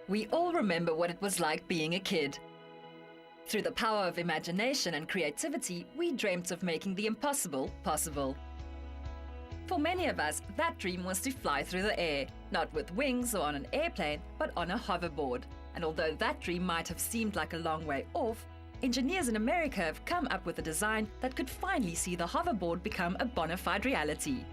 We all remember what it was like being a kid. Through the power of imagination and creativity, we dreamt of making the impossible possible. For many of us, that dream was to fly through the air, not with wings or on an airplane, but on a hoverboard. And although that dream might have seemed like a long way off, engineers in America have come up with a design that could finally see the hoverboard become a bona fide reality.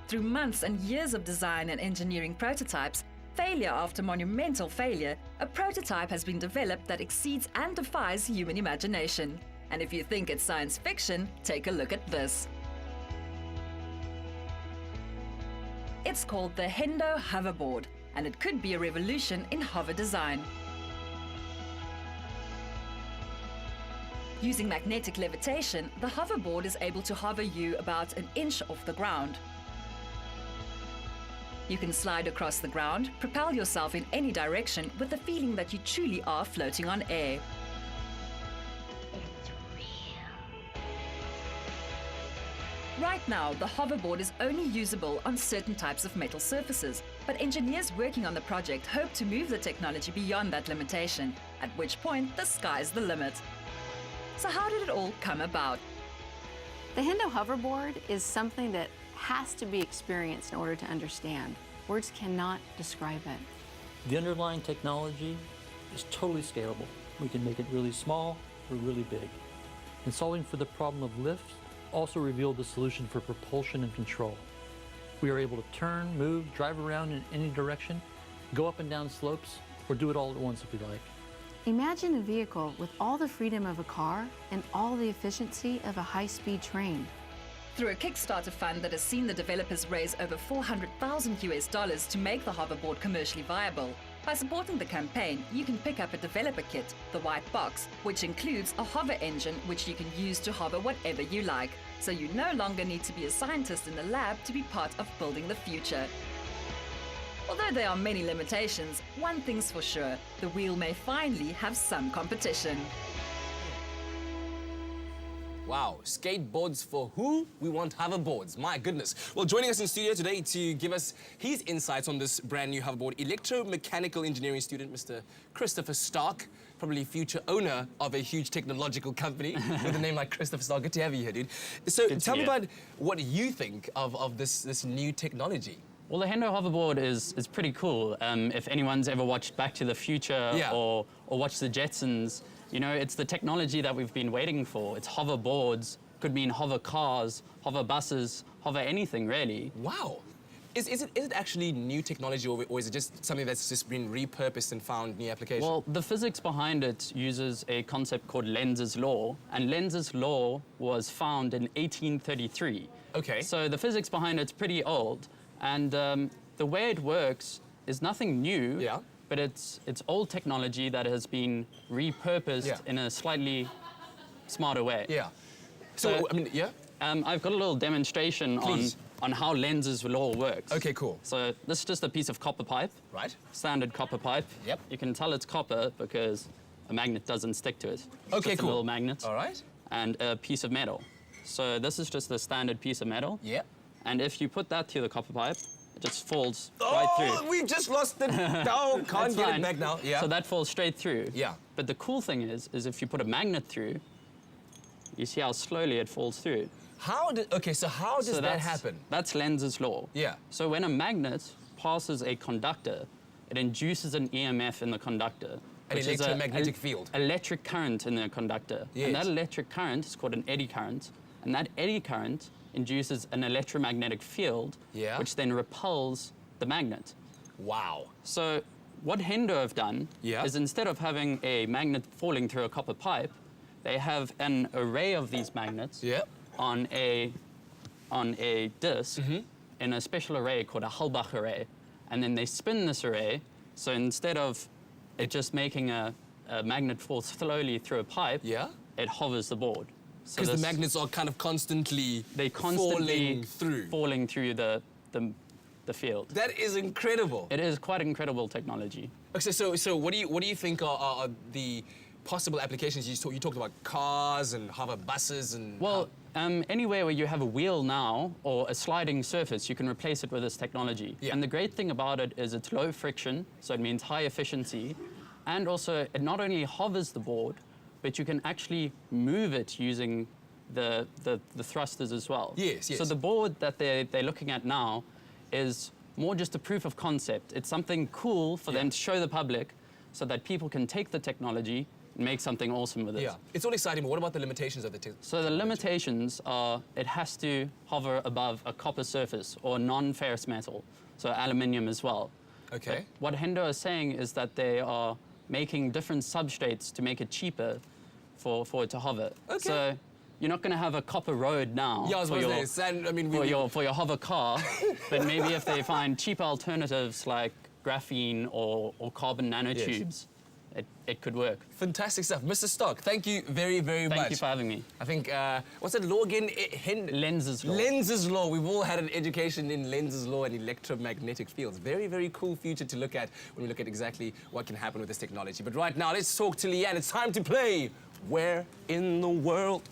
Through months and years of design and engineering prototypes, failure after monumental failure, a prototype has been developed that exceeds and defies human imagination. And if you think it's science fiction, take a look at this. It's called the Hendo Hoverboard, and it could be a revolution in hover design. Using magnetic levitation, the hoverboard is able to hover you about an inch off the ground. You can slide across the ground, propel yourself in any direction with the feeling that you truly are floating on air. It's real. Right now, the hoverboard is only usable on certain types of metal surfaces, but engineers working on the project hope to move the technology beyond that limitation, at which point the sky's the limit. So how did it all come about? The Hendo Hoverboard is something that has to be experienced in order to understand. Words cannot describe it. The underlying technology is totally scalable. We can make it really small or really big. And solving for the problem of lift also revealed the solution for propulsion and control. We are able to turn, move, drive around in any direction, go up and down slopes, or do it all at once if we like. Imagine a vehicle with all the freedom of a car and all the efficiency of a high-speed train. Through a Kickstarter fund that has seen the developers raise over $400,000 to make the hoverboard commercially viable. By supporting the campaign, you can pick up a developer kit, the White Box, which includes a hover engine which you can use to hover whatever you like. So you no longer need to be a scientist in the lab to be part of building the future. Although there are many limitations, one thing's for sure, the wheel may finally have some competition. Wow, skateboards for who? We want hoverboards, my goodness. Well, joining us in studio today to give us his insights on this brand new hoverboard, electromechanical engineering student, Mr. Christopher Stark, probably future owner of a huge technological company with a name like Christopher Stark. Good to have you here, dude. So tell me about what you think of this new technology. Well, the Hendo Hoverboard is pretty cool. If anyone's ever watched Back to the Future or watched the Jetsons, you know, it's the technology that we've been waiting for. It's hoverboards, could mean hover cars, hover buses, hover anything, really. Wow. Is it actually new technology, or is it just something that's just been repurposed and found new application? Well, the physics behind it uses a concept called Lenz's law, and Lenz's law was found in 1833. Okay. So the physics behind it's pretty old, and the way it works is nothing new. Yeah. But it's old technology that has been repurposed in a slightly smarter way. Yeah. So I mean, yeah? I've got a little demonstration on how Lenz's law works. Okay, cool. So this is just a piece of copper pipe. Right. Standard copper pipe. Yep. You can tell it's copper because a magnet doesn't stick to it. Okay, just cool. a little magnet. All right. And a piece of metal. So this is just a standard piece of metal. Yep. And if you put that through the copper pipe, it just falls right through. We've just lost it. No, can't get it back now. Yeah. So that falls straight through. Yeah. But the cool thing is if you put a magnet through, you see how slowly it falls through. How does that happen? That's Lenz's law. Yeah. So when a magnet passes a conductor, it induces an EMF in the conductor. An which is electromagnetic field. Electric current in the conductor. Yes. And that electric current is called an eddy current. And that eddy current induces an electromagnetic field, which then repels the magnet. Wow. So what Hendo have done is instead of having a magnet falling through a copper pipe, they have an array of these magnets on a disc in a special array called a Halbach array. And then they spin this array, so instead of it just making a magnet fall slowly through a pipe, it hovers the board. Because the magnets are kind of constantly falling through the field. That is incredible. It is quite incredible technology. Okay, so what do you think are the possible applications? You talked about cars and hover buses and. Well, anywhere where you have a wheel now or a sliding surface, you can replace it with this technology. Yeah. And the great thing about it is it's low friction, so it means high efficiency. And also, it not only hovers the board, but you can actually move it using the thrusters as well. Yes, yes. So the board that they're looking at now is more just a proof of concept. It's something cool for them to show the public so that people can take the technology and make something awesome with it. Yeah, it's all exciting, but what about the limitations of the technology? So the limitations are it has to hover above a copper surface or non-ferrous metal, so aluminium as well. Okay. But what Hendo is saying is that they are making different substrates to make it cheaper for it to hover. Okay. So you're not going to have a copper road now Yeah, I was for, supposed your, to say, sand, I mean, for your hover car, but maybe if they find cheaper alternatives like graphene or carbon nanotubes, it could work. Fantastic stuff. Mr. Stock, thank you very, very much. Thank you for having me. I think, what's that law again? Lenses law. Lenses law. We've all had an education in lenses law and electromagnetic fields. Very, very cool future to look at when we look at exactly what can happen with this technology. But right now, let's talk to Leigh-Anne. It's time to play Where in the World